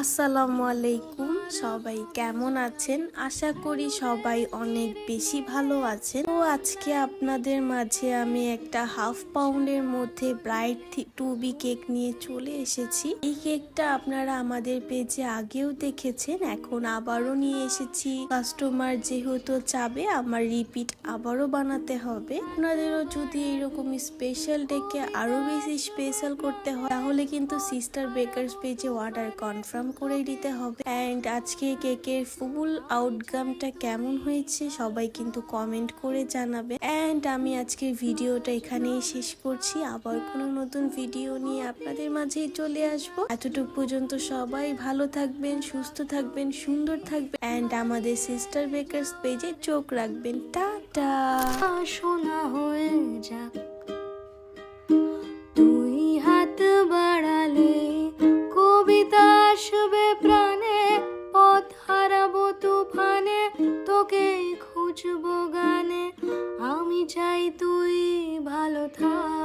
আসসালামু আলাইকুম, সবাই কেমন আছেন? আশা করি সবাই অনেক বেশি ভালো আছেন। তো আজকে আপনাদের মাঝে আমি একটা হাফ পাউন্ডের মধ্যে ব্রাইট টুবি কেক নিয়ে চলে এসেছি। এই কেকটা আপনারা আমাদের পেজে আগেও দেখেছেন, এখন আবারও নিয়ে এসেছি। কাস্টমার যেহেতু চাবে আমার রিপিট আবারও বানাতে হবে। আপনাদেরও যদি এইরকম স্পেশাল ডেকে আরো বেশি স্পেশাল করতে হয় তাহলে কিন্তু সিস্টার বেকারস পেজে অর্ডার কনফার্ম করে দিতে হবে। অ্যান্ড আজকে কেকের ফুল আউটকামটা কেমন হয়েছে সবাই কিন্তু কমেন্ট করে জানাবে। অ্যান্ড আমি আজকে ভিডিওটা এখানেই শেষ করছি, আবার কোনো নতুন ভিডিও নিয়ে আপনাদের মাঝেই চলে আসবো। এতটুকু পর্যন্ত সবাই ভালো থাকবেন, সুস্থ থাকবেন, সুন্দর থাকবেন অ্যান্ড আমাদের সিস্টার বেকারস পেজে চোখ রাখবেন। টাটা। শোনা হয়ে যাক, তুই হাত বাড়ালে কবিতা আসবে প্রাণে, পথ হারাবো তুফানে, তোকে খুঁজবো গানে। আমি চাই তুই ভালো থাক।